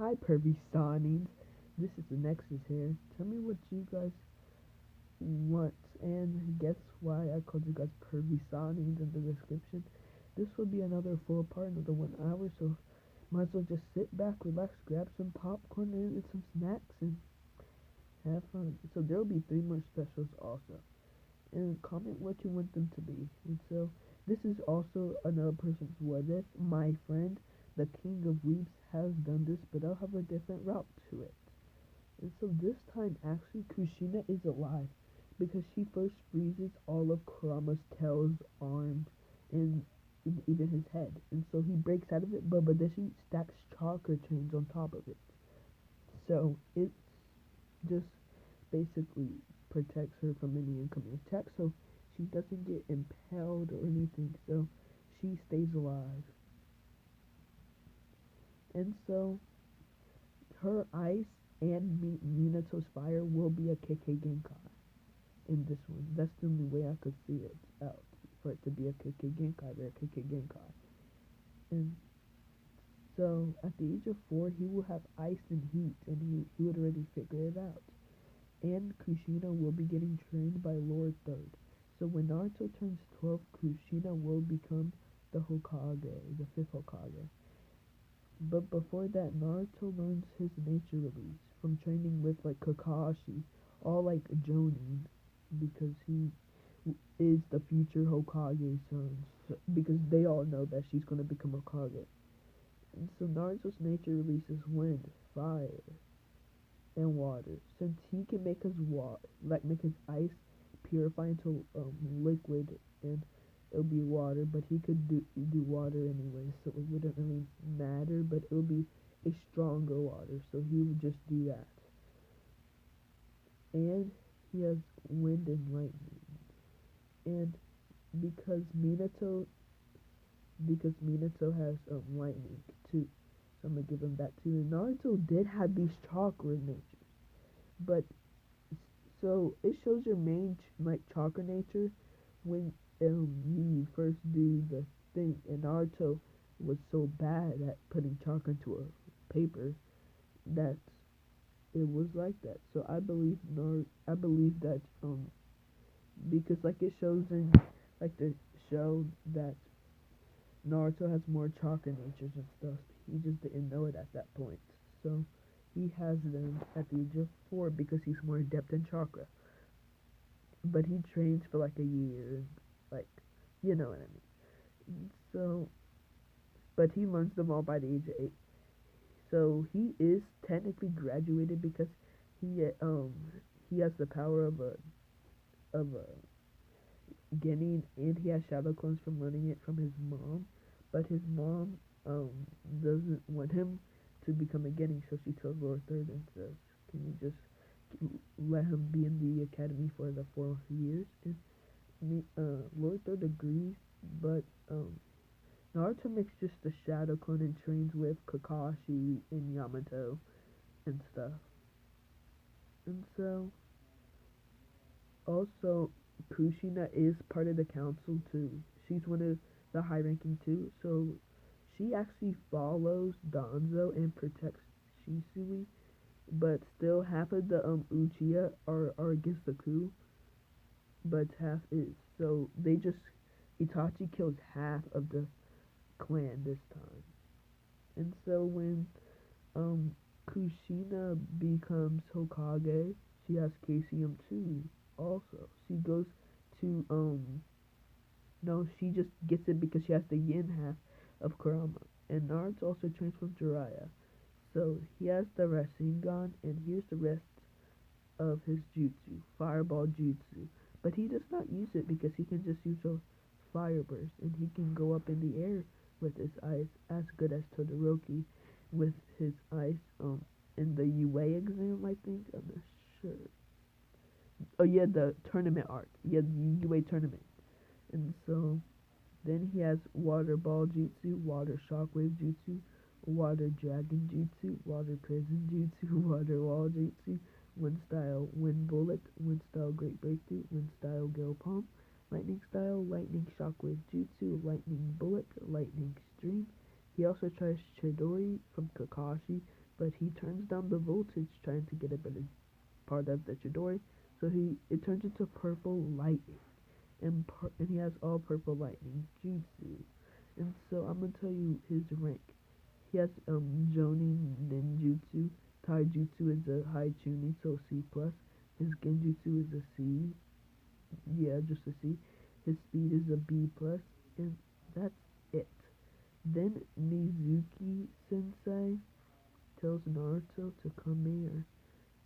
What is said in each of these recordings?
Hi, pervy Sonings. This is the Nexus here. Tell me what you guys want, and guess why I called you guys pervy Sonings in the description. This will be another full part, another 1 hour, so might as well just sit back, relax, grab some popcorn and some snacks, and have fun. So there will be 3 more specials also. And comment what you want them to be. And so this is also another person's what if. My friend, the King of Weeps, has done this, but I'll have a different route to it. And so this time, actually, Kushina is alive because she first freezes all of Kurama's tails, arms, and even his head. And so he breaks out of it, but then she stacks chakra chains on top of it. So it's just basically protects her from any incoming attack, so she doesn't get impaled or anything, so she stays alive. And so her ice and Minato's fire will be a KK Genkai in this one. That's the only way I could see it out, for it to be a KK Genkai, rare KK Genkai. And so at the age of 4, he will have ice and heat, and he would already figure it out. And Kushina will be getting trained by Lord Third. So when Naruto turns 12, Kushina will become the Hokage, the 5th Hokage. But before that, Naruto learns his nature release from training with like Kakashi, all like Jonin, because he is the future Hokage's son. Because they all know that she's gonna become Hokage. And so Naruto's nature release is wind, fire, and water. Since he can make his make his ice purify into liquid, and it'll be water, but he could do water anyway, so it wouldn't really matter. But it would be a stronger water, so he would just do that. And he has wind and lightning, and because Minato has lightning too, so I'm gonna give him that too. And Naruto did have these chakra natures, but so it shows your main like chakra nature when you first do the thing. And Naruto was so bad at putting chakra into a paper that it was like that. So I believe that because like it shows in like the show that Naruto has more chakra natures and stuff. He just didn't know it at that point. So he has them at the age of 4 because he's more adept in chakra. But he trains for like a year, like, you know what I mean. So, but he learns them all by the age of 8. So he is technically graduated because he has the power of a Genin, and he has shadow clones from learning it from his mom. But his mom doesn't want him to become a Genin, so she tells Lord Third and says, "Can you just let him be in the academy for the 4 years?" And Lord Third agrees, but Naruto makes just a shadow clone and trains with Kakashi and Yamato and stuff. And so, also, Kushina is part of the council too. She's one of the high ranking too, so she actually follows Danzo and protects Shisui, but still half of the Uchiha are against the coup, but half is. So they just Itachi kills half of the clan this time. And so when Kushina becomes Hokage, she has KCM too. Also, she goes to no, she just gets it because she has the yin half of Kurama. And Naruto also trains from Jiraiya. So he has the Rasengan, and here's the rest of his jutsu, Fireball Jutsu. But he does not use it because he can just use a Fire Burst, and he can go up in the air with his ice as good as Todoroki with his ice in the UA exam, I think. I'm not sure. Oh yeah, the tournament arc. Yeah, the UA tournament. And so then he has Water Ball Jutsu, Water Shockwave Jutsu, Water Dragon Jutsu, Water Prison Jutsu, Water Wall Jutsu, Wind Style Wind Bullet, Wind Style Great Breakthrough, Wind Style Gale Palm, Lightning Style, Lightning Shockwave Jutsu, Lightning Bullet, Lightning Stream. He also tries Chidori from Kakashi, but he turns down the voltage trying to get a better part of the Chidori. So it turns into purple lightning, and he has all purple lightning jutsu. And so I'm gonna tell you his rank. He has Jonin Ninjutsu. Taijutsu is a high tuning, so C plus. His Genjutsu is a C. Yeah, just a C. His speed is a B plus, and that's it. Then Mizuki Sensei tells Naruto to come here,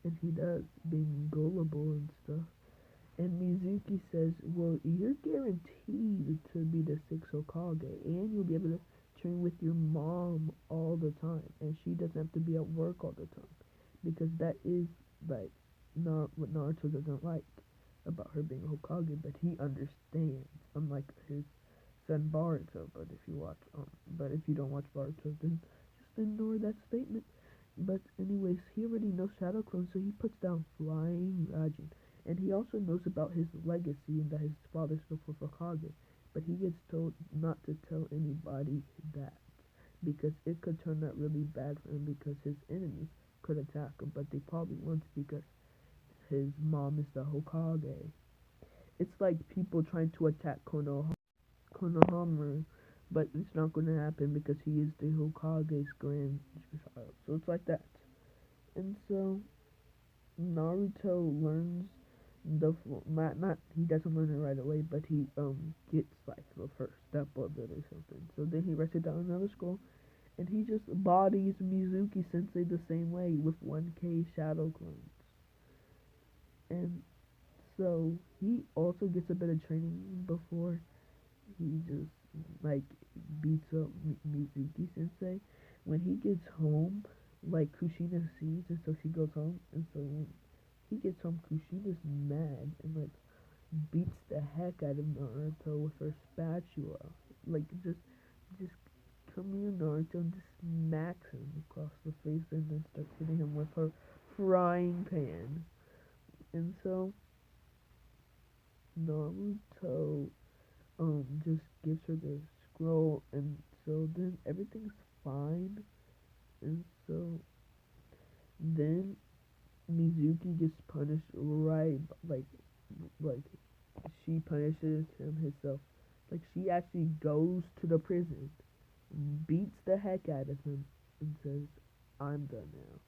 and he does, being gullible and stuff. And Mizuki says, well, you're guaranteed to be the sixth Hokage, and you'll be able to train with your mom all the time, and she doesn't have to be at work all the time. Because that is, like, not what Naruto doesn't like about her being a Hokage, but he understands, unlike his son Boruto. But if you don't watch Boruto, then just ignore that statement. But anyways, he already knows Shadow Clone, so he puts down Flying Rajin. And he also knows about his legacy and that his father's the fourth Hokage. But he gets told not to tell anybody that because it could turn out really bad for him because his enemies could attack him, but they probably won't because his mom is the Hokage. It's like people trying to attack Konohamaru, but it's not going to happen because he is the Hokage's grandchild. So it's like that. And so Naruto learns not he doesn't learn it right away, but he gets like the first step of it or something. So then he writes it down in another scroll, and he just bodies Mizuki Sensei the same way with 1K shadow clones. And so he also gets a bit of training before he just like beats up Mizuki Sensei. When he gets home, like Kushina sees, and so she goes home, and so when he gets home, Kushina's mad and like beats the heck out of Naruto with her spatula. Like just come here, Naruto, and just smacks him across the face, and then starts hitting him with her frying pan. And so Naruto just gives her the scroll, and so then everything's fine. And so then Mizuki gets punished right, like she punishes him herself. Like she actually goes to the prison, beats the heck out of him, and says, "I'm done now."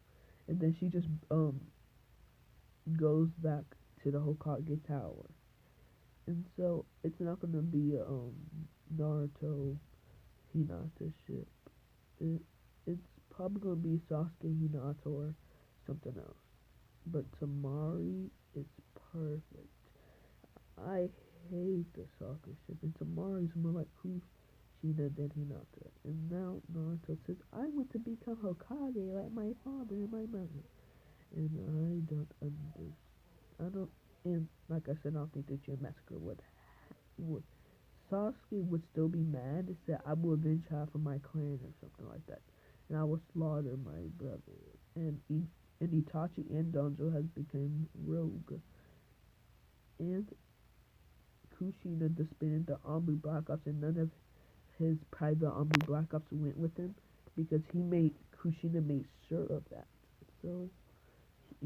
And then she just goes back to the Hokage Tower. And so it's not gonna be a Naruto Hinata ship. It, it's probably gonna be Sasuke Hinata or something else. But Tamari is perfect. I hate the Sasuke ship, and Tamari's more like Kushina than Hinata. And now Naruto says, I want to become Hokage like my father and my mother. And I don't understand. I don't, and like I said, I don't think the Gym Massacre would Sasuke would still be mad and say, I will avenge half of my clan or something like that. And I will slaughter my brother. And Itachi and Donzo has become rogue. And Kushina disbanded the Anbu Black Ops, and none of his private Anbu Black Ops went with him because Kushina made sure of that. So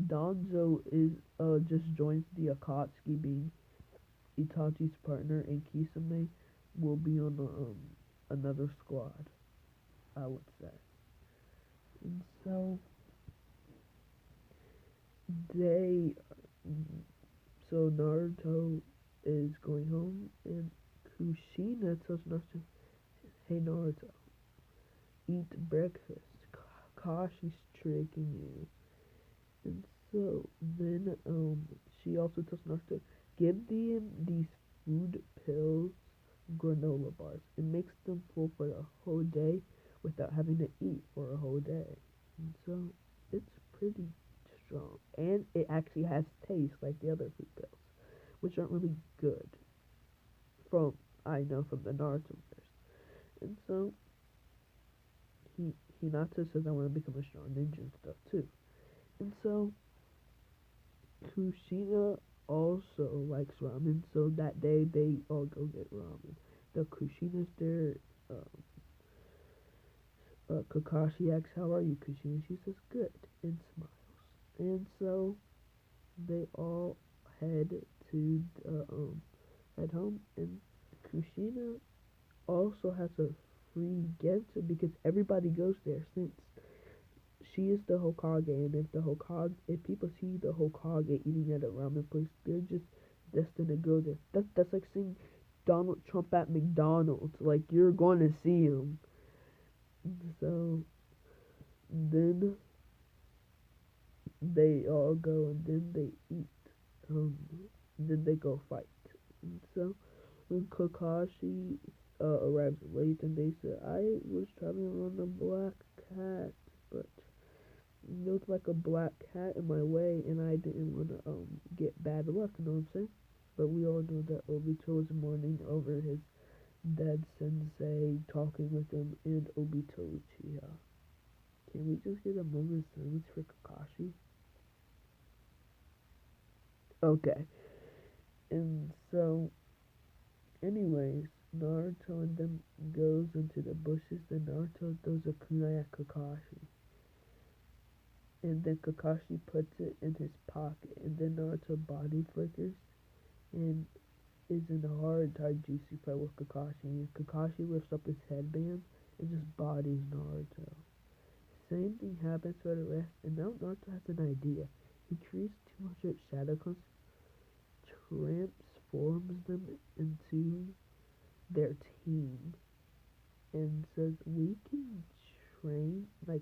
Donzo is just joins the Akatsuki, being Itachi's partner, and Kisame will be on another squad, I would say. And so they so Naruto is going home, and Kushina tells Naruto, "Hey Naruto, eat breakfast. Kashi's tricking you." And so then she also tells Naruto, give them these food pills, granola bars. It makes them full for the whole day without having to eat for a whole day. And so it's pretty strong. And it actually has taste like the other food pills, which aren't really good from I know from the Naruto verse. And so he Hinata says I want to become a strong ninja and stuff too. And so Kushina also likes ramen, so that day they all go get ramen. The Kushina's there, Kakashi asks, "How are you, Kushi?" And she says, "Good," and smiles. And so they all head to head home, and Kushina also has a free gift because everybody goes there since she is the Hokage, and if people see the Hokage eating at a ramen place, they're just destined to go there. That's like seeing Donald Trump at McDonald's. Like you're going to see him. So then they all go and then they eat. Um, then they go fight. And so when Kakashi arrives late, and they said, "I was traveling on a black cat, but there was like a black cat in my way, and I didn't want to get bad luck." You know what I'm saying? But we all know that Obito was mourning over his dead sensei, talking with him, and Obito Uchiha. Can we just get a moment of silence for Kakashi? Okay. And so, anyways, Naruto and them goes into the bushes, and Naruto throws a kunai at Kakashi. And then Kakashi puts it in his pocket, and then Naruto body flickers and is in a hard taijutsu fight with Kakashi. And Kakashi lifts up his headband and just bodies Naruto. Same thing happens for the rest, and now Naruto has an idea. He creates 200 shadow clones, transforms them into their team, and says we can train like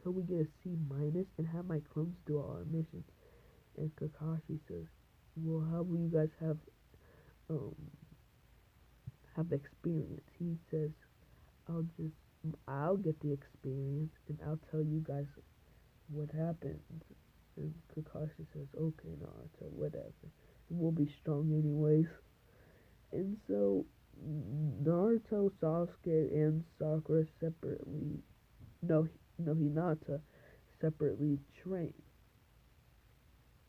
till we get a C minus and have my clones do all our missions. And Kakashi says, "Well, how will you guys um have experience?" He says, "I'll just I'll get the experience and I'll tell you guys what happens." And Kakashi says, "Okay, Naruto, whatever. We'll be strong anyways." And so Naruto, Sasuke, and Sakura separately, no, no, Hinata separately train.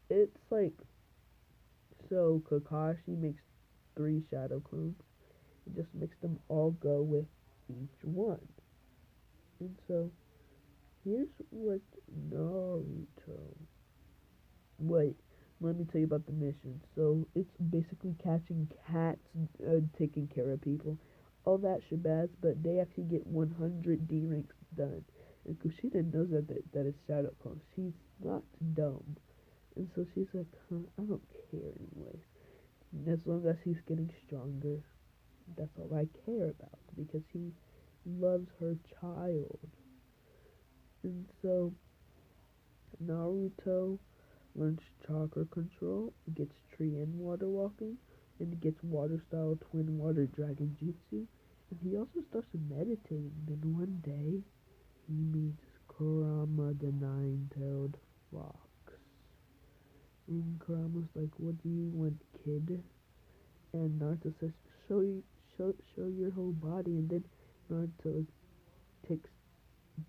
It's like so Kakashi makes 3 shadow clones. He just makes them all go with each one. And so here's what Naruto. Wait, let me tell you about the mission. So it's basically catching cats, taking care of people, all that shabazz. But they actually get 100 D ranks done. And Kushina knows that is Shadow Clone. She's not dumb, and so she's like, huh, I don't care anyway. As long as he's getting stronger, that's all I care about because he loves her child. And so Naruto learns chakra control, gets tree and water walking, and gets water style twin water dragon jutsu. And he also starts meditating. Then one day he meets Kurama the nine-tailed fox. And Kurama's like, "What do you want, kid?" And Naruto says, show your whole body." And then Naruto takes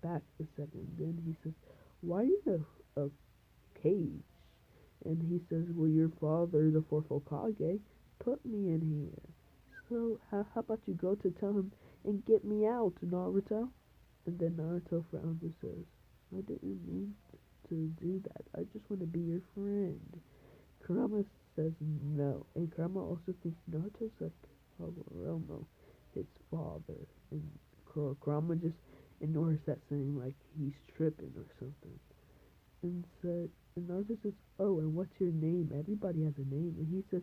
back a second. Then he says, "Why are you in a cage?" And he says, "Well, your father, the fourth Hokage, put me in here. So how about you go to tell him and get me out, Naruto?" And then Naruto frowns and says, "I didn't mean to do that. I just want to be your friend." Kurama says no, and Kurama also thinks Naruto's like, oh, well, no, his father. And Kurama just ignores that, saying like he's tripping or something. And said, and Naruto says, "Oh, and what's your name? Everybody has a name." And he says,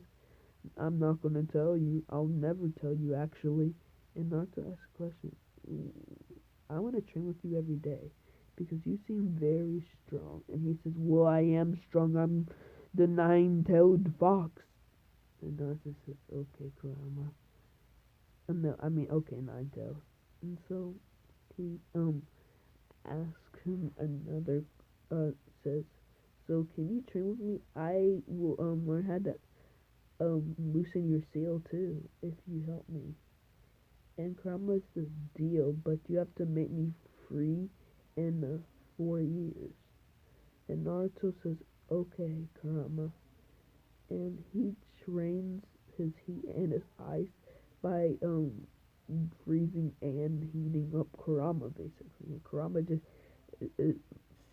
"I'm not gonna tell you. I'll never tell you, actually." And Naruto asks a question. "I want to train with you every day because you seem very strong." And he says, "Well, I am strong. I'm the nine-tailed fox." And Naruto says, "Okay, Kurama." No, I mean, okay, Nine-tails. And so he asks him another says, "So can you train with me? I will learn how to loosen your seal too if you help me." And Kurama says, "Deal, but you have to make me free in 4 years." And Naruto says, "Okay, Kurama." And he trains his heat and his ice by freezing and heating up Kurama basically. And Kurama just it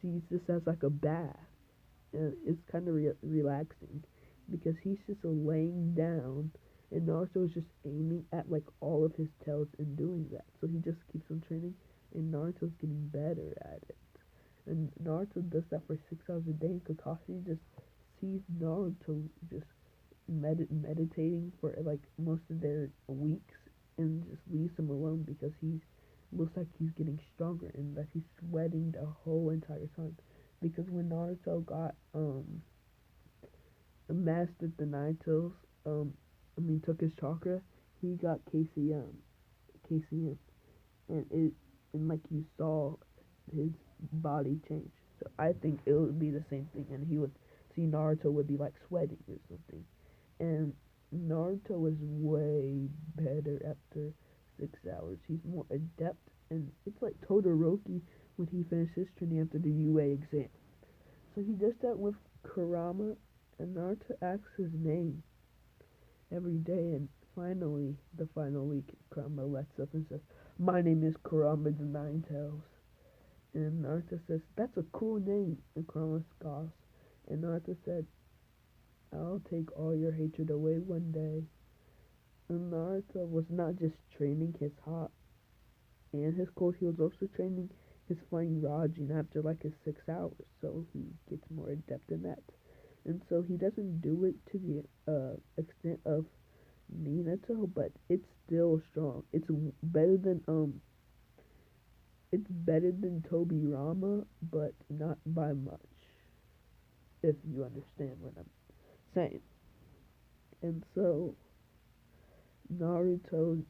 sees this as like a bath, and it's kind of relaxing because he's just laying down, and Naruto is just aiming at like all of his tails and doing that. So he just keeps on training, and Naruto's getting better at it. And Naruto does that for 6 hours a day, and Kakashi just sees Naruto just meditating for like most of their weeks and just leaves him alone because he looks like he's getting stronger and that he's sweating the whole entire time. Because when Naruto got mastered the nine tails, took his chakra, he got KCM, and like you saw his body change. So I think it would be the same thing, and he would see Naruto would be like sweating or something, and Naruto was way better after 6 hours. He's more adept, and it's like Todoroki when he finished his training after the UA exam. So he does that with Kurama, and Naruto asks his name every day, and finally, the final week, Kurama lets up and says, "My name is Kurama the Nine Tails." And Naruto says, "That's a cool name," and Kurama scoffs. And Naruto said, "I'll take all your hatred away one day." And Naruto was not just training his hot and his cold, he was also training his flying Rajin after like his 6 hours, so he gets more adept in that. And so he doesn't do it to the extent of Minato, but it's still strong. It's better than Toby Rama, but not by much. If you understand what I'm saying. And so Naruto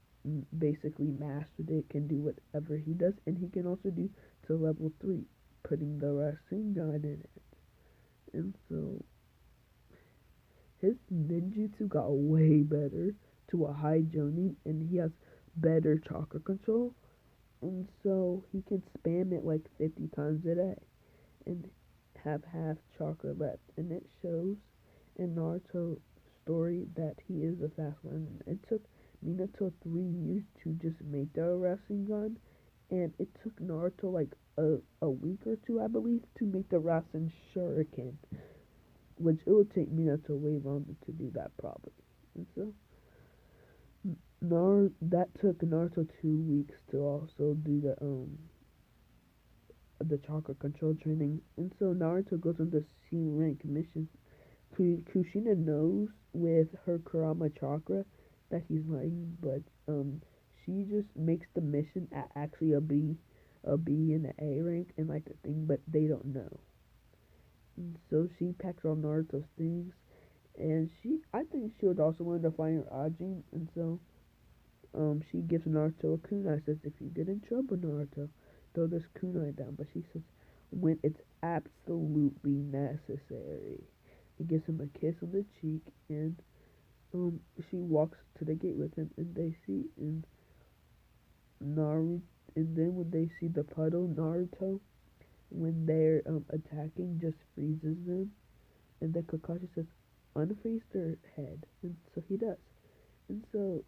basically mastered it, can do whatever he does, and he can also do to level 3, putting the Rasengan in it. And so his ninjutsu got way better to a high Jonin, and he has better chakra control, and so he can spam it like 50 times a day and have half chakra left, and it shows in Naruto's story that he is a fast learner. It took Minato 3 years to just make the Rasengan, and it took Naruto like a week or two, I believe, to make the Rasen Shuriken, which it would take Minato way longer to do that probably. And so that took Naruto 2 weeks to also do the chakra control training. And so Naruto goes on the C rank mission. Kushina knows with her Kurama chakra that he's lying, but she just makes the mission at actually a B and an A rank and like the thing, but they don't know. And so she packs all Naruto's things, and I think she would also want to find her Ajin, and so she gives Naruto a kunai. Says, "If you get in trouble, Naruto, throw this kunai down." But she says, "When it's absolutely necessary." He gives him a kiss on the cheek, and she walks to the gate with him, and they see in Naruto. And then when they see the puddle, Naruto, when they're attacking, just freezes them. And then Kakashi says, "Unfreeze their head," and so he does. And so,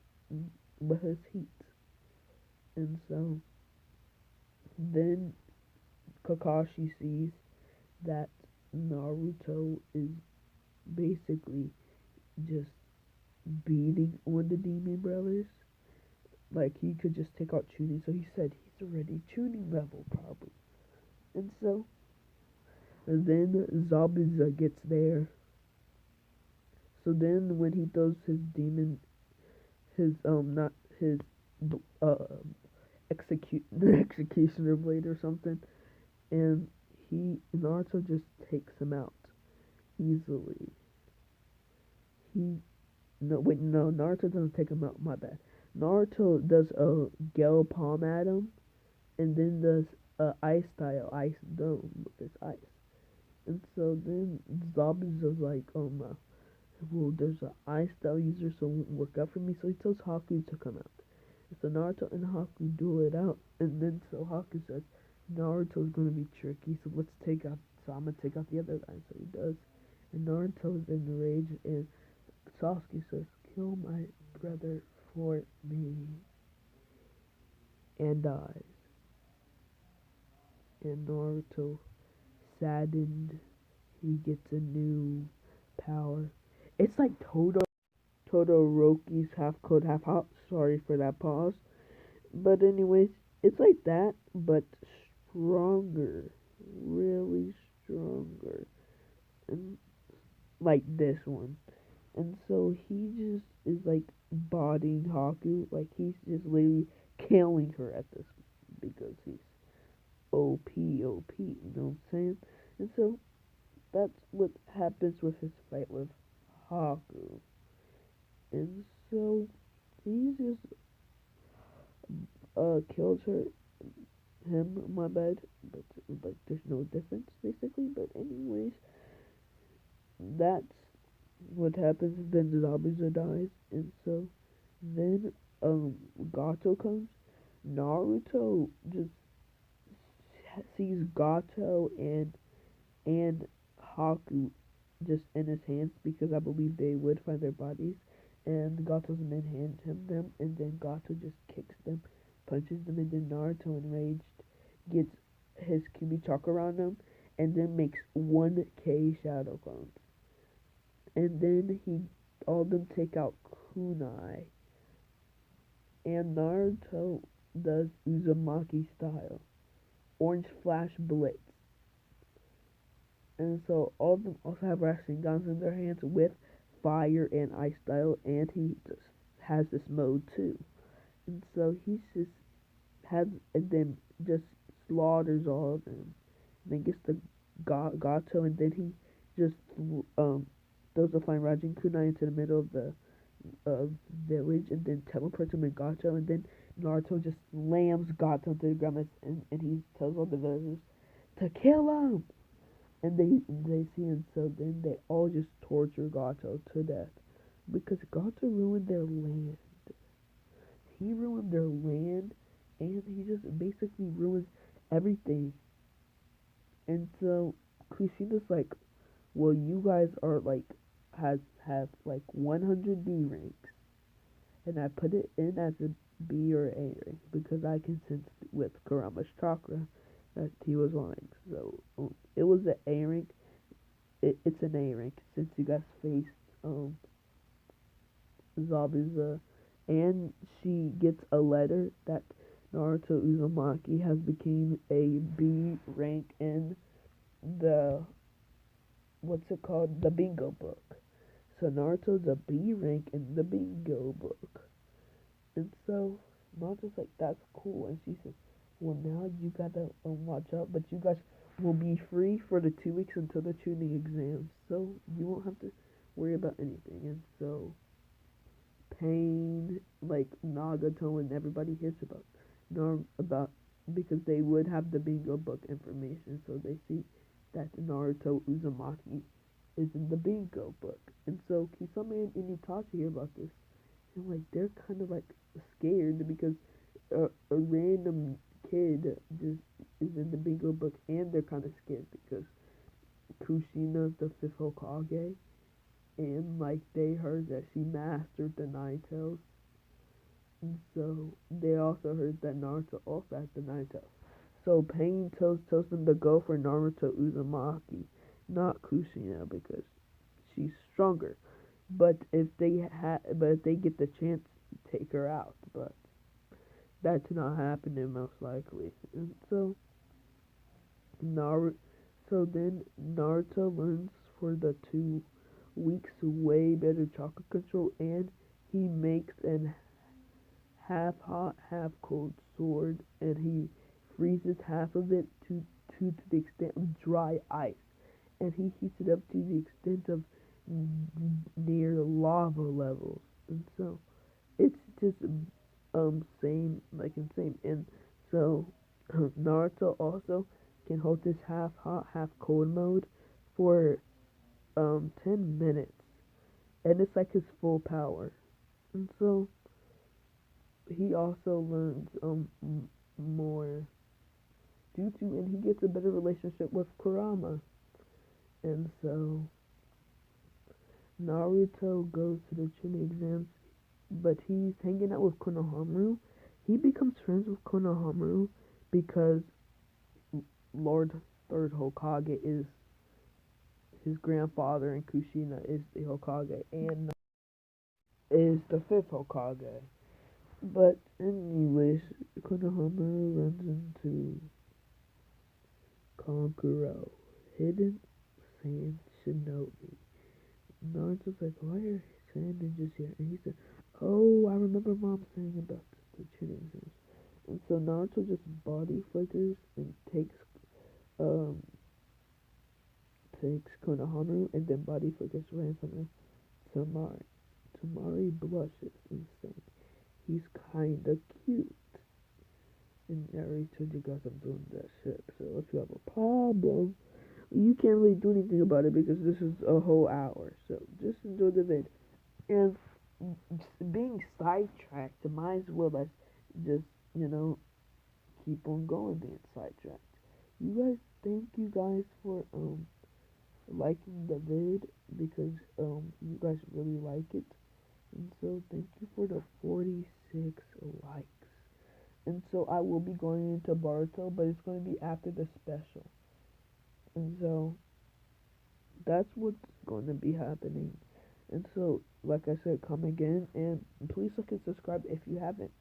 with his heat, and so then Kakashi sees that Naruto is basically just beating on the demon brothers. Like he could just take out Chunin, so he said he's already Chunin level probably. And so then Zabuza gets there. So then when he throws his demon, his not his uh executioner blade or something, and Naruto just takes him out easily. He no wait no Naruto doesn't take him out. My bad. Naruto does a Gale Palm at him, and then does a ice style ice dome with his ice. And so then Zabuza's like, "Oh no, well there's an ice style user, so it won't work out for me." So he tells Haku to come out. And so Naruto and Haku duel it out, and then so Haku says, "Naruto's gonna be tricky, so let's take out. So I'm gonna take out the other guy." So he does, and Naruto's in rage, and Sasuke says, "Kill my brother for me." and dies. And Naruto, saddened, he gets a new power. It's like Todoroki's half code, half hot. Sorry for that pause. But anyways, it's like that, but stronger, really stronger, and like this one. And so he just is like bodying Haku, like he's just literally killing her at this because he's OP, you know what I'm saying? And so that's what happens with his fight with Haku. And so he just kills him, my bad, but like there's no difference basically. But anyways, that's what happens. Then Zabuza dies, and so then Gato comes. Naruto just sees Gato and Haku just in his hands because I believe they would find their bodies. And Gato's men hand him them, and then Gato just kicks them, punches them, and then Naruto, enraged, gets his Kimi-Chakra around him, and then makes 1K Shadow Clones. And then all of them take out Kunai, and Naruto does Uzumaki style, Orange Flash Blitz. And so all of them also have Guns in their hands with fire and ice style, and he just has this mode too. And so he's just has and then just slaughters all of them. And then gets the Gato, and then he just throws a flying Rajin Kunai into the middle of the village, and then teleports him in Gato, and then Naruto just slams Gato into the ground, and he tells all the villagers to kill him. And they see him, so then they all just torture Gato to death because Gato ruined their land. He ruined their land, and he just basically ruins everything. And so Kushina's like, well, you guys are like have like 100 B ranks, and I put it in as a B or A rank because I can sense with Kurama's chakra that he was lying. So it was an A rank. It's an A rank since you guys faced Zabuza, and she gets a letter that Naruto Uzumaki has became a B rank in the what's it called, the bingo book. So Naruto's a B rank in the bingo book. And so Naruto's like, that's cool. And she says, well, now you gotta watch out, but you guys will be free for the 2 weeks until the tuning exams. So you won't have to worry about anything. And so Pain, like Nagato and everybody hears about because they would have the bingo book information, so they see that Naruto Uzumaki is in the bingo book. And so Kisame and Itachi hear about this, and like they're kind of like scared because a random kid just is in the bingo book, and they're kind of scared because Kushina's the fifth Hokage, and like they heard that she mastered the Nine Tails, and so they also heard that Naruto also had the Nine Tails. So Pain tells them to go for Naruto Uzumaki, not Kushina, because she's stronger. But if they get the chance, take her out. But that's not happening most likely. And so then Naruto learns for the 2 weeks way better chakra control, and he makes an half hot, half cold sword, and he freezes half of it to the extent of dry ice, and he heats it up to the extent of near lava levels. And so it's just insane. And so Naruto also can hold this half hot, half cold mode for 10 minutes, and it's like his full power. And so he also learns more jutsu, and he gets a better relationship with Kurama. And so Naruto goes to the Chunin exams, but he's hanging out with Konohamaru. He becomes friends with Konohamaru because Lord Third Hokage is his grandfather, and Kushina is the Hokage, and is the fifth Hokage. But anyways, Konohamaru runs into Kankuro, hidden sand shinobi. Naruto's like, why are sand ninjas here? And he said, oh, I remember mom saying about the tuning exams. And so Naruto just body flickers and um takes Konohamaru and then body flickers ransom Tamari. Tamari blushes and says, he's kinda cute. And I already told you guys I'm doing that shit. So if you have a problem, you can't really do anything about it because this is a whole hour. So just enjoy the vid. And being sidetracked, might as well as just, keep on going being sidetracked. You guys, thank you guys for liking the vid because you guys really like it. And so thank you for the 46 likes. And so I will be going into Boruto, but it's going to be after the special. And so that's what's going to be happening. And so, like I said, come again and please look and subscribe if you haven't,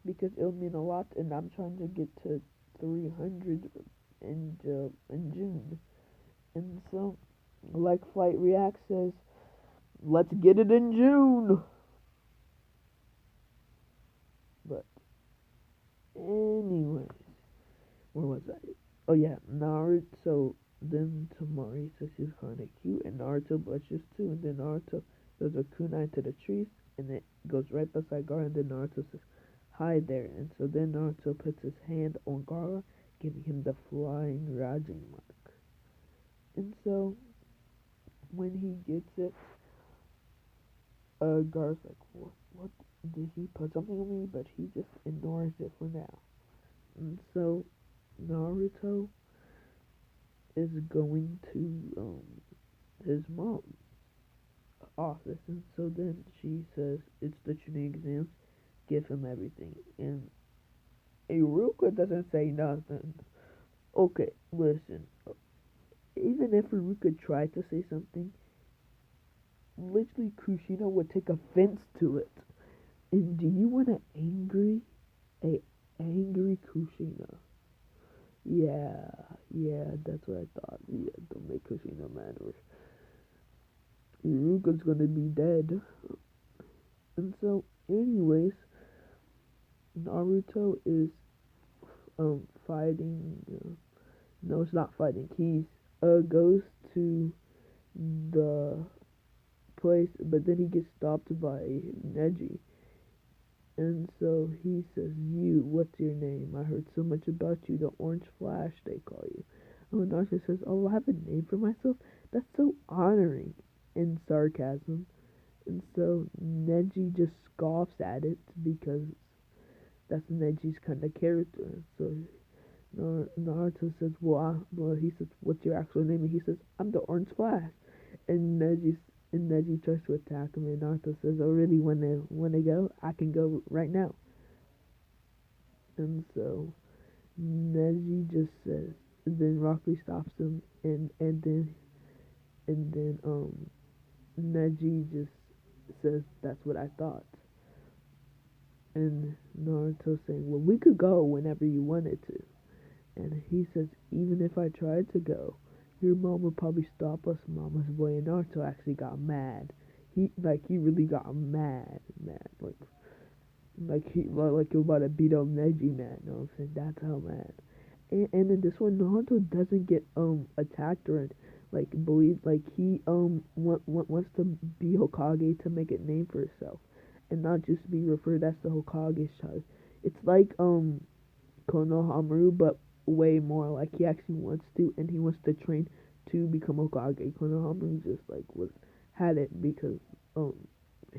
because it'll mean a lot. And I'm trying to get to 300 in June. And so, like Flight React says, let's get it in June. But anyways, where was I? Oh yeah, Naruto. So then Tamari says she's kind of cute, and Naruto blushes too. And then Naruto does a kunai to the trees, and it goes right beside Gaara. And then Naruto says, "Hi there." And so then Naruto puts his hand on Gaara, giving him the flying Rajin mark. And so when he gets it, Gaara's like, "What? Did he put something on me?" But he just ignores it for now. And so Naruto is going to his mom's office, and so then she says it's the tuning exams, give him everything, and Iruka doesn't say nothing. Okay, listen, even if Iruka tried to say something, literally Kushina would take offense to it. And do you want a angry Kushina? Yeah, yeah, that's what I thought. Yeah, don't make Kushina mad or Iruka's gonna be dead. And so, anyways, Naruto is fighting. No, it's not fighting. He goes to the place, but then he gets stopped by Neji. And so he says, "You, what's your name? I heard so much about you. The Orange Flash, they call you." And Naruto says, "Oh, I have a name for myself. That's so honoring." In sarcasm. And so Neji just scoffs at it because that's Neji's kind of character. So Naruto says, well, he says, "What's your actual name?" And he says, "I'm the Orange Flash." And Neji tries to attack him, and Naruto says, "Oh, really? Wanna go? I can go right now." And so Neji just says, and then Rock Lee stops him, and then Neji just says, "That's what I thought." And Naruto saying, "Well, we could go whenever you wanted to." And he says, "Even if I tried to go, your mom would probably stop us, Mama's boy." And Naruto actually got mad. He really got mad. Like he was about to beat up Neji, man. You know what I'm saying? That's how mad. And in this one, Naruto doesn't get attacked or like believe like he wants to be Hokage to make a name for himself, and not just be referred as the Hokage's child. It's like Konohamaru, but way more. Like he actually wants to, and he wants to train to become Hokage. Konohamaru just like was had it because um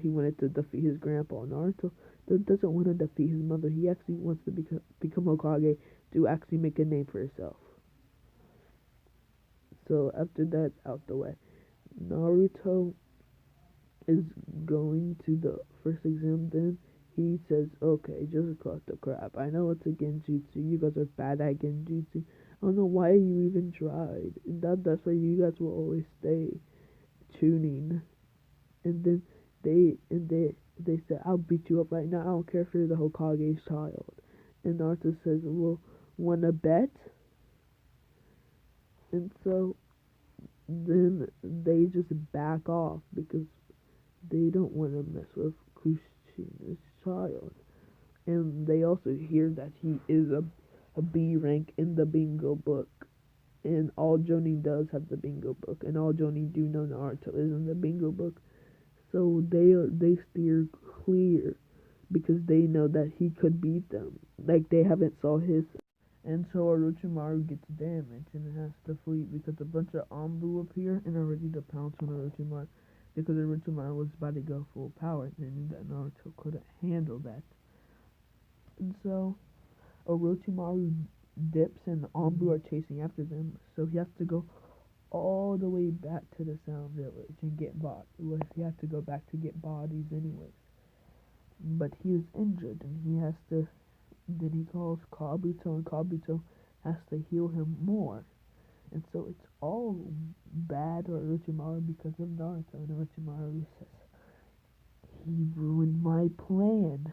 he wanted to defeat his grandpa. Naruto doesn't want to defeat his mother. He actually wants to become Hokage to actually make a name for himself. So after that out the way, Naruto is going to the first exam. Then he says, okay, just cut the crap. I know it's a genjutsu. You guys are bad at genjutsu. I don't know why you even tried. That's why you guys will always stay tuning. And then they said, I'll beat you up right now. I don't care if you're the Hokage's child. And Naruto says, well, wanna bet? And so then they just back off because they don't want to mess with Kushina's child. And they also hear that he is a B rank in the bingo book. And all Jonin does have the bingo book, and all Jonin do know Naruto is in the bingo book. So they steer clear because they know that he could beat them. Like they haven't saw his. And so Orochimaru gets damaged and has to flee because a bunch of Anbu appear and are ready to pounce on Orochimaru because Orochimaru was about to go full power and they knew that Naruto couldn't handle that. And so Orochimaru dips and the Anbu are chasing after them, so he has to go all the way back to the Sound Village and get bodies. Well, he has to go back to get bodies anyways. But he is injured and he has to. Then he calls Kabuto and Kabuto has to heal him more. And so it's all bad for Orochimaru because of Naruto. And Orochimaru says, he ruined my plan.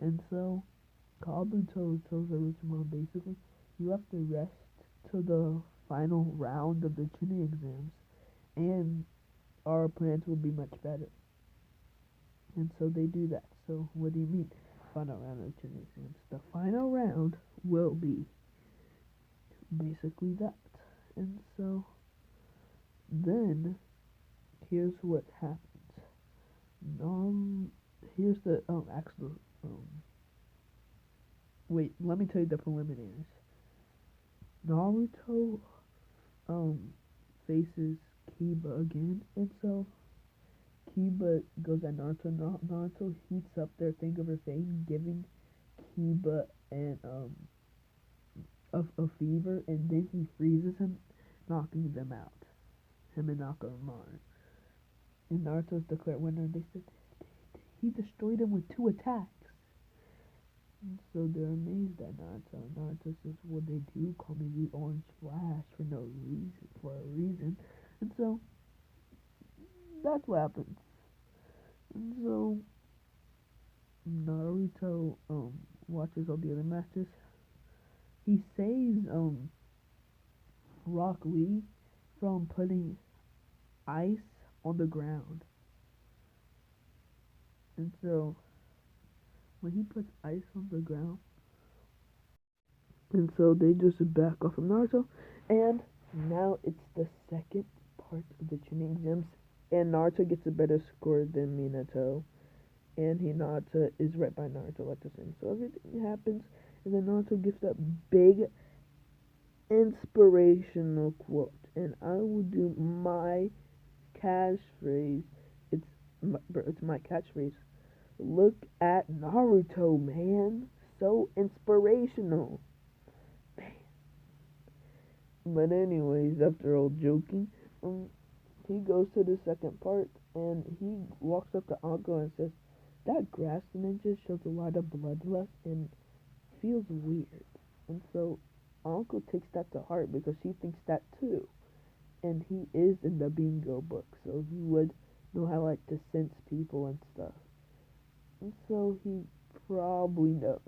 And so Kabuto tells Orochimaru basically, you have to rest till the final round of the tuning exams, and our plans will be much better. And so they do that. So what do you mean, final round of the tuning exams? The final round will be basically that. And so then here's what happens. Um, here's the actual wait. Let me tell you the preliminaries. Naruto um faces Kiba again, and so Kiba goes at Naruto. Naruto heats up their thing over fame, giving Kiba a fever, and then he freezes him, knocking them out. Him and Nakamura. And Naruto's declared winner. They said he destroyed him with 2 attacks. And so they're amazed at Naruto. Naruto says, "Well, they do call me the Orange Flash for no reason, for a reason." And so that's what happens. And so Naruto watches all the other matches. He saves Rock Lee from putting ice on the ground. And so when he puts ice on the ground, and so they just back off from Naruto, and now it's the second part of the tuning gems, and Naruto gets a better score than Minato, and Hinata is right by Naruto like the same. So everything happens, and then Naruto gives that big inspirational quote, and I will do my catchphrase. It's my catchphrase. Look at Naruto, man. So inspirational. But anyways, after all joking, he goes to the second part and he walks up to Anko and says, that grass ninja shows a lot of bloodlust and feels weird. And so Anko takes that to heart because she thinks that too. And he is in the bingo book, so he would know how like to sense people and stuff. And so he probably knows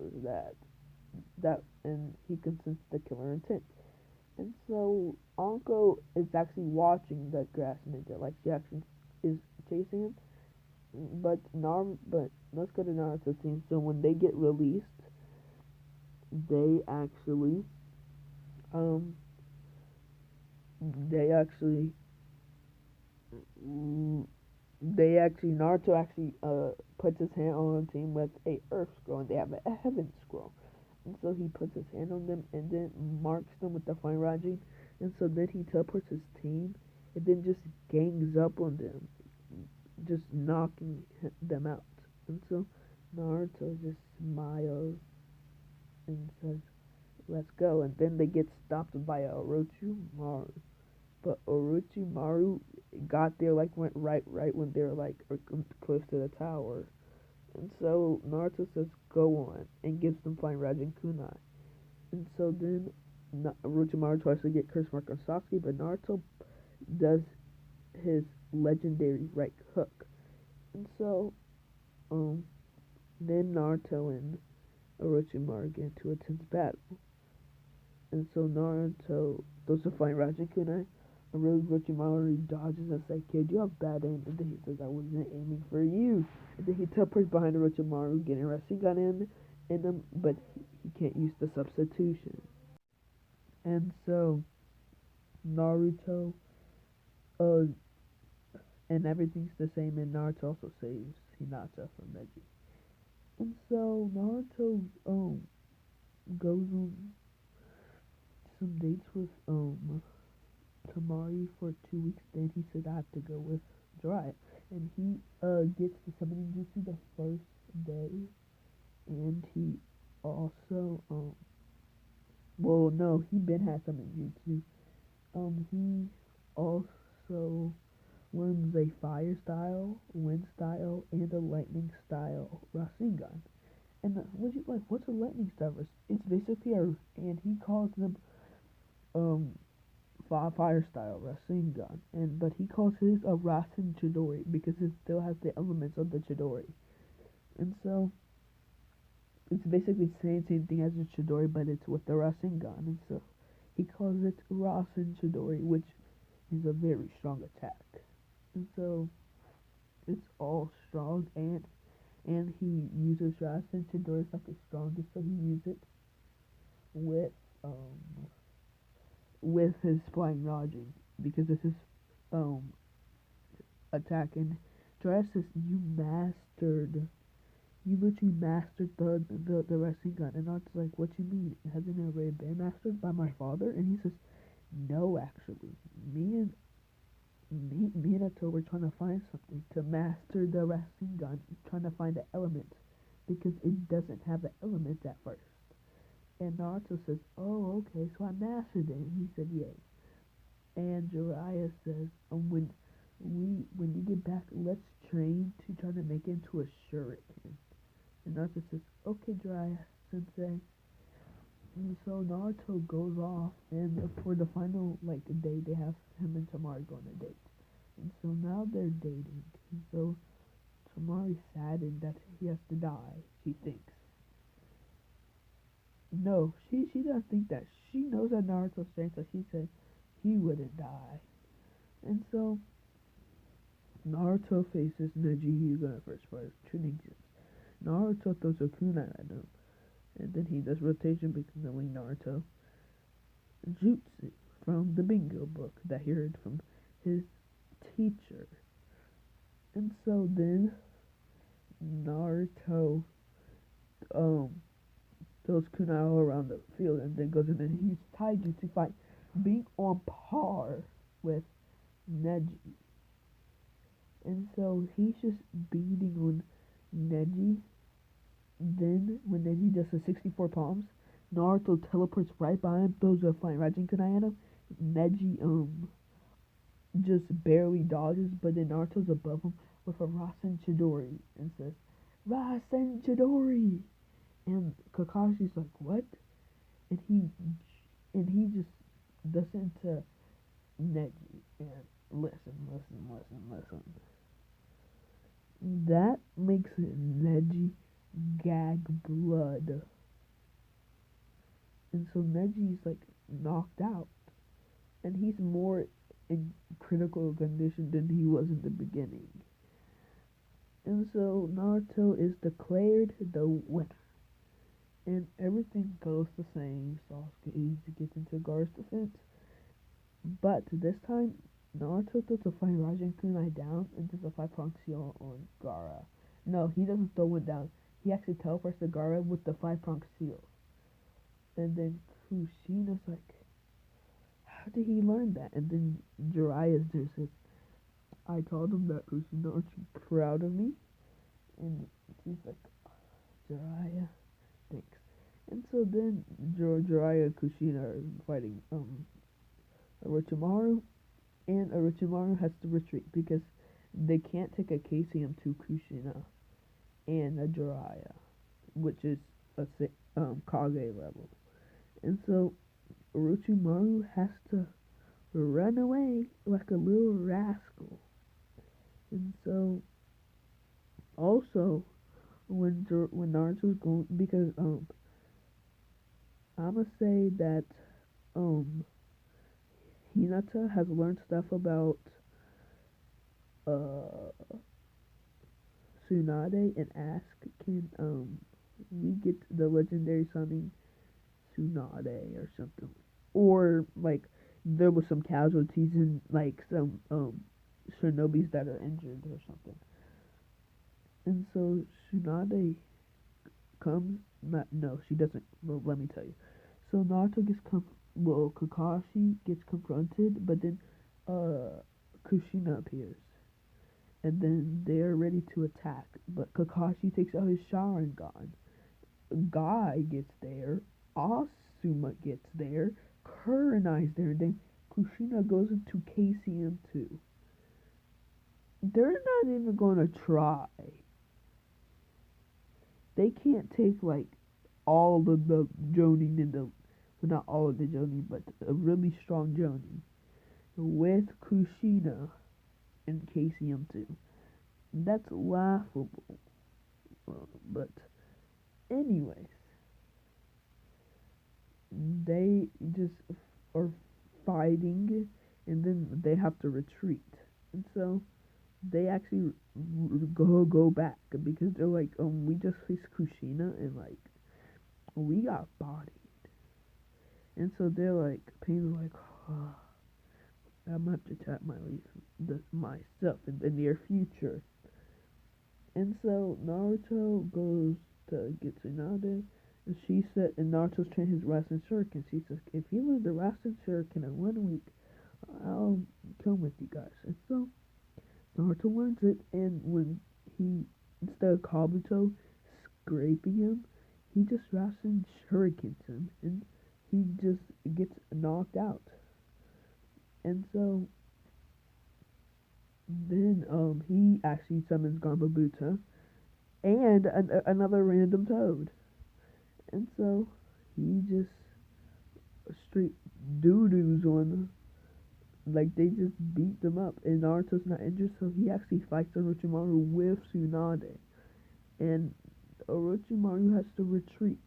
and he can sense the killer intent. And so Anko is actually watching the grass ninja, like she actually is chasing him. But let's go to Naruto's team. So when they get released, they actually um they actually Naruto actually puts his hand on a team with a Earth Scroll, and they have a Heaven Scroll. And so he puts his hand on them and then marks them with the Fine Rajin. And so then he teleports his team and then just gangs up on them, just knocking them out. And so Naruto just smiles and says, let's go. And then they get stopped by Orochimaru. But Orochimaru got there, like, went right when they were, like, close to the tower. And so Naruto says, "Go on," and gives them Fine Raijin Kunai. And so then Orochimaru tries to get curse mark on Sasuke, but Naruto does his legendary right hook. And so, um, then Naruto and Orochimaru get into a tense battle. And so Naruto does the Fine Raijin Kunai. Orochimaru dodges and says, "Kid, you have bad aim." And then he says, "I wasn't aiming for you." And then he teleports behind Orochimaru, getting Rasengan in him, but he can't use the substitution. And so Naruto, uh, and everything's the same, and Naruto also saves Hinata from Neji. And so Naruto, goes on some dates with, Tamari for 2 weeks. Then he said, "I have to go with Jiraiya." And he, gets the summoning jutsu the first day, and he also, well, no, he been had summoning jutsu. He also learns a fire style, wind style, and a lightning style Rasengan. And would you like, what's a lightning style? It's basically and he calls them um fire style Rasengan, and but he calls his a Rasen Chidori because it still has the elements of the Chidori. And so it's basically the same thing as the Chidori, but it's with the Rasengan. And so he calls it Rasen Chidori, which is a very strong attack. And so it's all strong, and he uses Rasen Chidori is like the strongest, so he uses it with um with his flying Rajin because this is um attack. And Jiraiya says, you literally mastered the Rasengan. And Naruto's like, "What you mean? Hasn't it already been mastered by my father?" And he says, "No, actually, me and Naruto were trying to find something to master the Rasengan, trying to find the element because it doesn't have the element at first." And Naruto says, "Oh, okay, so I mastered it." And he said, "Yay." And Jiraiya says, when you get back, let's train to try to make it into a shuriken." And Naruto says, "Okay, Jiraiya Sensei." And so Naruto goes off, and for the final day, they have him and Tamari go on a date. And so now they're dating. And so Tamari's saddened that he has to die. She thinks. No, she doesn't think that. She knows that Naruto's strength, so she said he wouldn't die. And so Naruto faces Neji Hyuga in first fight, two ninjas. Naruto throws a kunai at him, and then he does rotation, becoming Naruto Jutsu from the bingo book that he heard from his teacher. And so then Naruto throws kunai all around the field, and then goes in and he uses taijutsu fight, being on par with Neji. And so he's just beating on Neji. Then, when Neji does the 64 palms, Naruto teleports right by him, throws a fine Raijin Kunai at him. Neji, just barely dodges, but then Naruto's above him with a Rasen Chidori and says, "Rasen Chidori!" And Kakashi's like, "What?" And he just does it to Neji. And listen. That makes Neji gag blood. And so Neji's knocked out. And he's more in critical condition than he was in the beginning. And so Naruto is declared the winner. And everything goes the same. Sasuke gets into Gaara's defense. But this time, Naruto throws a fine Raijin Kunai down and does a 5-prong seal on Gaara. No, he doesn't throw one down. He actually teleports to Gaara with the 5-prong seal. And then Kushina's like, "How did he learn that?" And then Jiraiya's there says, "I told him that, Kushina. Aren't you proud of me?" And she's like, "Jiraiya, thanks." And so then Jiraiya and Kushina are fighting Orochimaru, and Orochimaru has to retreat because they can't take a KCM to Kushina. and a Jiraiya, which is a Kage level. And so Orochimaru has to run away like a little rascal. And so also when Naruto's going, because I'ma say that um Hinata has learned stuff about uh Tsunade and ask, can we get the legendary summoning Tsunade or something, or like there was some casualties and like some shinobis that are injured or something. And so Tsunade comes. Not, no, she doesn't. Well, let me tell you. So Naruto gets Kakashi gets confronted, but then Kushina appears, and then they're ready to attack. But Kakashi takes out his Sharingan. Guy gets there. Asuma gets there. Kurenai's there, and then Kushina goes into KCM2. They're not even gonna try. They can't take like all of the Jonin in the, well, not all of the Jonin, but a really strong Jonin with Kushina in KCM2. That's laughable. But anyways, they just are fighting, and then they have to retreat, and so they actually go back because they're like, we just faced Kushina and like we got bodied, and so they're like, Pain's like, oh, I'm gonna have to tap myself in the near future, and so Naruto goes to get Tsunade. And she said, and Naruto's training his Rasen Shuriken. She says, if you learn the Rasen Shuriken in 1 week, I'll come with you guys. And so Naruto learns it, and when he, instead of Kabuto scraping him, he just Rasen Shurikens him, and he just gets knocked out. And so then he actually summons Gambabuta and another random toad. And so he just straight doo-doos on them. Like, they just beat them up. And Naruto's not injured, so he actually fights Orochimaru with Tsunade. And Orochimaru has to retreat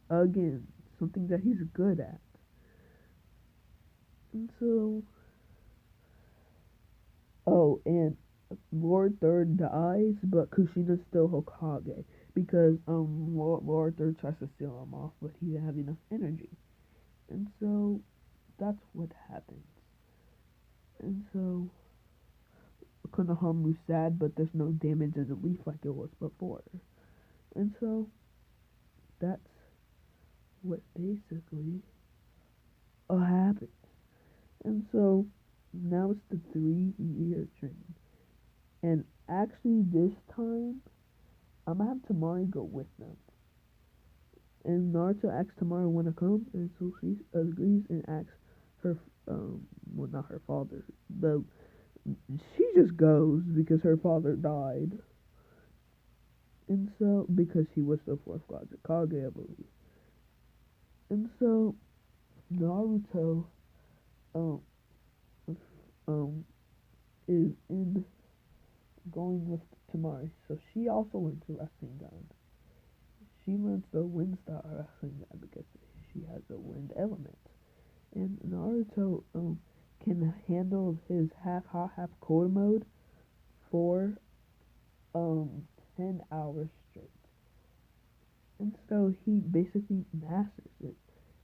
again, something that he's good at. And so, oh, and Lord Third dies, but Kushina's still Hokage because Lord Third tries to steal him off, but he didn't have enough energy, and so that's what happens. And so Konohamaru's sad, but there's no damage in the leaf like it was before, and so that's what basically happened. And so now it's the 3-year training. And actually, this time, I'm gonna have Tamari go with them. And Naruto asks Tamari when to come, and so she agrees and asks her, well, not her father, but she just goes because her father died. And so, because he was the fourth Kage, I believe. And so, Naruto, um, is in going with Tamari. So she also learns the Rasengan. She learns the Wind Star Rasengan because she has a wind element. And Naruto can handle his half hot, half cold mode for 10 hours straight. And so he basically masters it.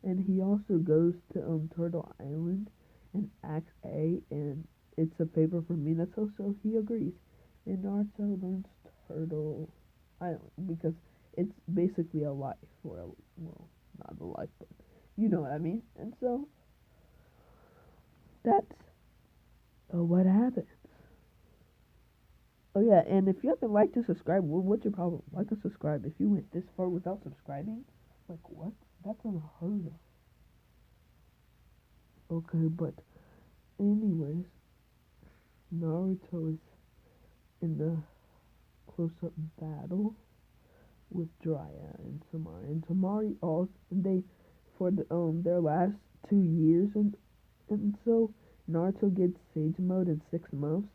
And he also goes to Turtle Island and asks A, and it's a favor for Minato, so he agrees. And Naruto learns Turtle Island because it's basically a life, or well, not a life, but you know what I mean. And so that's what happens. Oh yeah, and if you haven't liked and subscribed, what's your problem? Like and subscribe. If you went this far without subscribing, like what? That's unheard of. Okay, but anyways, Naruto is in the close-up battle, with Jiraiya and Tamari. And Tamari also they for their last 2 years and so Naruto gets Sage Mode in 6 months,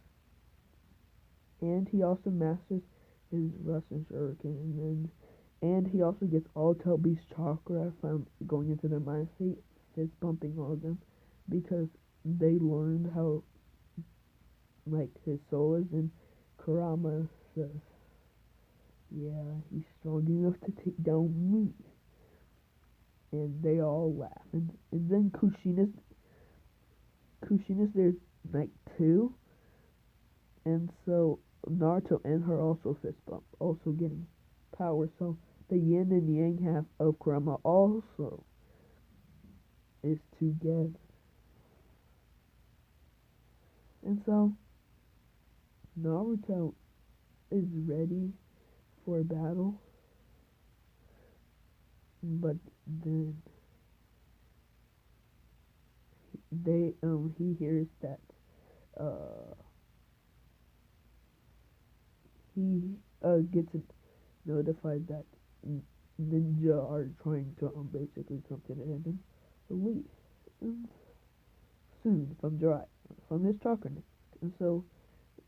and he also masters his Russian Shuriken, and he also gets all Tail Beast Chakra from going into their mind state, fist bumping all of them, because they learned how like his soul is, and Kurama says, "Yeah, he's strong enough to take down me." And they all laugh, and then Kushina's there's like two, and so Naruto and her also fist bump, also getting power. So the yin and yang half of Kurama also is together. And so Naruto is ready for battle, but then he hears that uh he gets notified that ninja are trying to basically come to the end and leave soon from this chakra. And so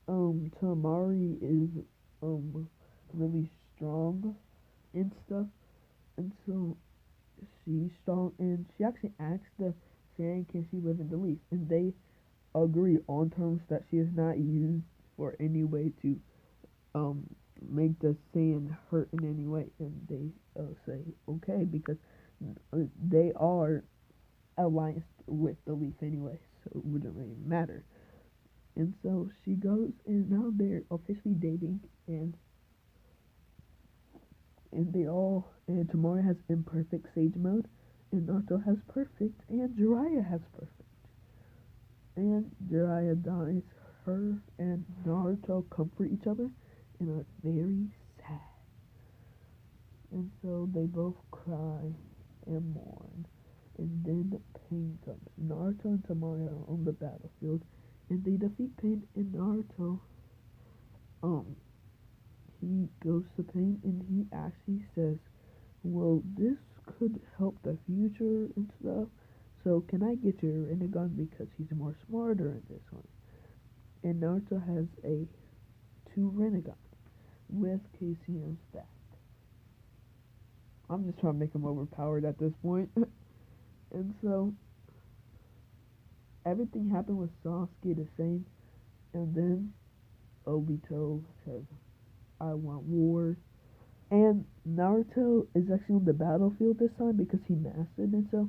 Tamari is really strong and stuff, and so she's strong, and she actually asks the Saiyan, can she live in the leaf, and they agree on terms that she is not used for any way to um make the Saiyan hurt in any way, and they say okay because they are alliance with the leaf anyway, so it wouldn't really matter. And so she goes, and now they're officially dating, and they all, and Tamara has imperfect Sage Mode, and Naruto has perfect, and Jiraiya has perfect. And Jiraiya dies. Her and Naruto comfort each other and are very sad. And so they both cry and mourn. And then Pain comes. Naruto and Tamara are on the battlefield, and they defeat Pain, and Naruto, he goes to Pain, and he actually says, well, this could help the future and stuff, so can I get your Rinnegan because he's more smarter in this one? And Naruto has a 2 Rinnegan with KCM's back. I'm just trying to make him overpowered at this point. And so everything happened with Sasuke the same, and then Obito says, I want war. And Naruto is actually on the battlefield this time because he mastered, and so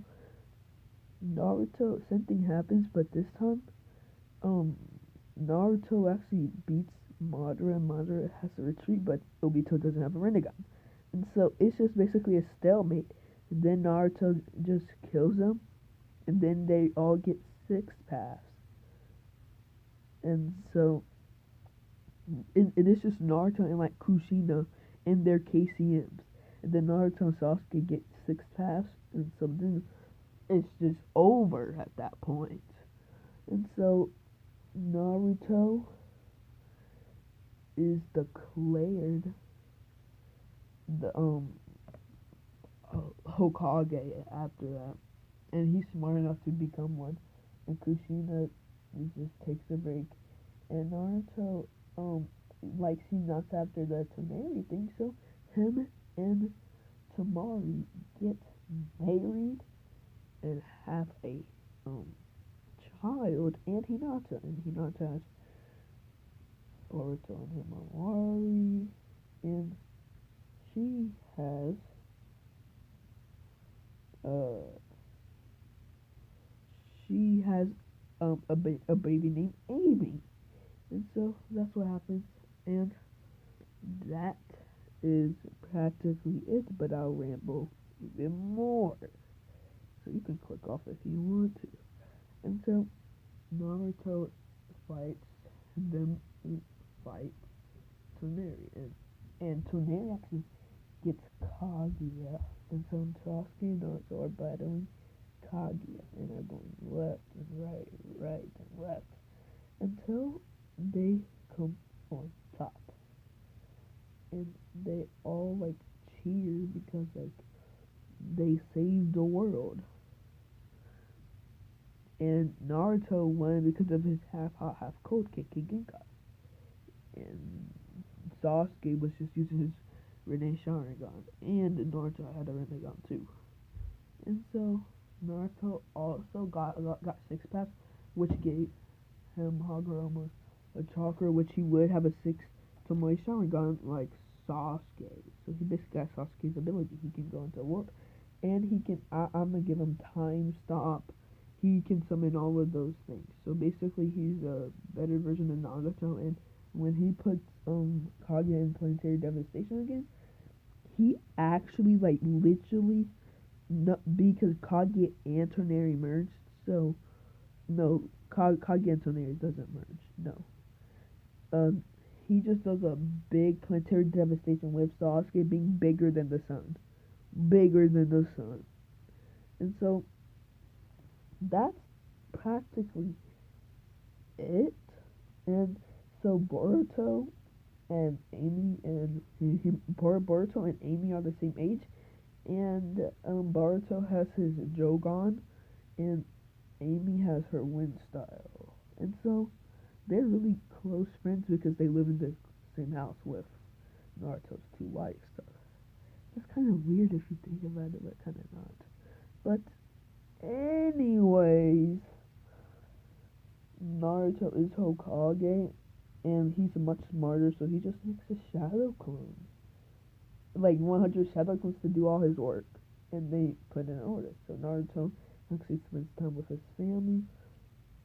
Naruto, same thing happens, but this time, Naruto actually beats Madara, and Madara has to retreat, but Obito doesn't have a Rinnegan. And so it's just basically a stalemate. And then Naruto just kills him, and then they all get 6 paths. And so it is just Naruto and like Kushina and their KCMs. And then Naruto and Sasuke get 6 paths, and so then it's just over at that point. And so Naruto is declared the Hokage after that, and he's smart enough to become one. And Kushina just takes a break, and Naruto like she nuts after the Tamari thing, so him and Tamari get married and have a child, and Hinata has Boruto and Himawari, and she has uh she has a baby named Amy, and so that's what happens, and that is practically it. But I'll ramble even more, so you can click off if you want to. And so Naruto fights, and then fight Tsuneri, and Tsuneri actually gets Kaguya, and so Sasuke and Naruto are battling Kaguya, and are going left and right and left, until they come on top, and they all like here because like they saved the world, and Naruto won because of his half hot, half cold Kiki Genkai, and Sasuke was just using his Rinne Sharingan, and Naruto had a Rinnegan too. And so Naruto also got six packs, which gave him Hagoromo a chakra, which he would have a six Tomoe Sharingan like Sasuke. So he basically got Sasuke's ability. He can go into warp, and he can. I'm gonna give him time stop. He can summon all of those things. So basically, he's a better version of Naruto. And when he puts Kage in Planetary Devastation again, he actually like literally no, because Kage and Toneri merged. So no, Kage and Toneri doesn't merge. No. Um, he just does a big planetary devastation with Sasuke being bigger than the sun, bigger than the sun, and so that's practically it. And so Boruto and Amy and Boruto and Amy are the same age, and Boruto has his Jogan, and Amy has her wind style, and so they're really close friends because they live in the same house with Naruto's two wives. So that's kind of weird if you think about it, but kind of not. But anyways, Naruto is Hokage, and he's much smarter, so he just makes a shadow clone. Like 100 shadow clones to do all his work, and they put in order. So Naruto actually spends time with his family,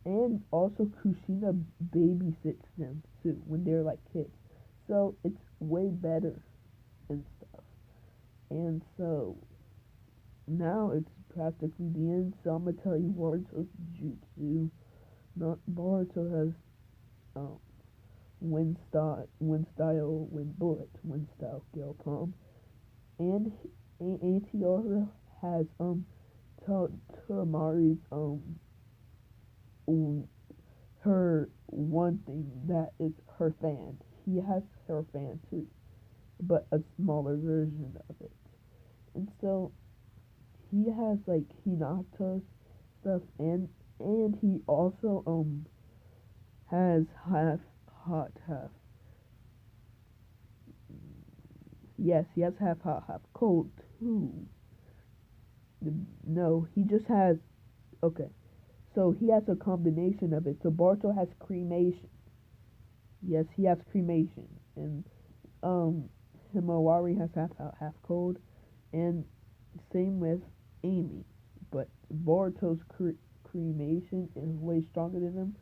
and also Kushina babysits them too when they're like kids. So it's way better and stuff. And so now it's practically the end. So I'm gonna tell you Boruto's jutsu. Not Boruto has um wind bullet, wind style, gale palm, and Auntie also has Taramari's her one thing that is her fan. He has her fan too, but a smaller version of it. And so he has like Hinata's stuff, and he also has half hot, half, yes, he has half hot, half cold too. No, he just has, okay. So he has a combination of it. So Barto has cremation. Yes, he has cremation, and um, Himawari has half hot, half cold, and same with Amy. But Boruto's cremation is way stronger than him.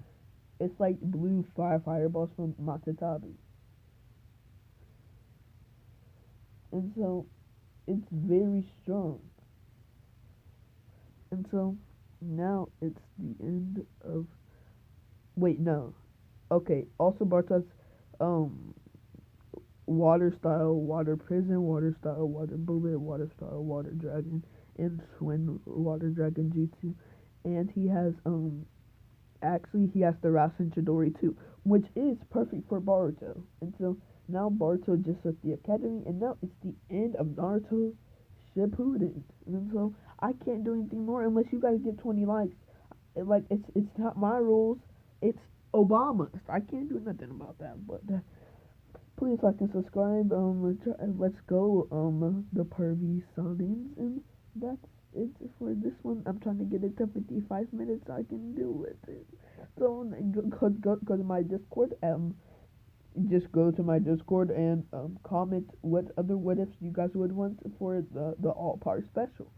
It's like blue fireballs from Matatabi. And so it's very strong. And so now it's the end of. Wait, no. Okay, also Bartos um water style, water prison, water style, water bullet, water style, water dragon, and Schwinn water dragon jutsu. And he has actually he has the Rasen Chidori too, which is perfect for Boruto. And so now Boruto just left the academy, and now it's the end of Naruto Shippuden. And so I can't do anything more unless you guys get 20 likes. Like it's not my rules. It's Obama's. I can't do nothing about that. But please like and subscribe. Let's go. The Pervy Sunnings, and that's it for this one. I'm trying to get it to 55 minutes. I can do it. So go to my Discord. Just go to my Discord and comment what other what ifs you guys would want for the all part special.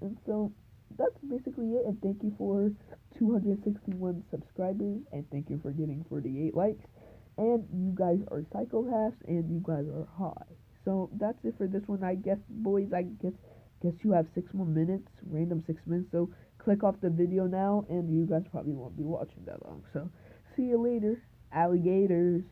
And so that's basically it. And thank you for 261 subscribers, and thank you for getting 48 likes. And you guys are psychopaths, and you guys are high. So that's it for this one. I guess, boys. I guess you have 6 more minutes, random 6 minutes. So click off the video now, and you guys probably won't be watching that long. So see you later, alligators.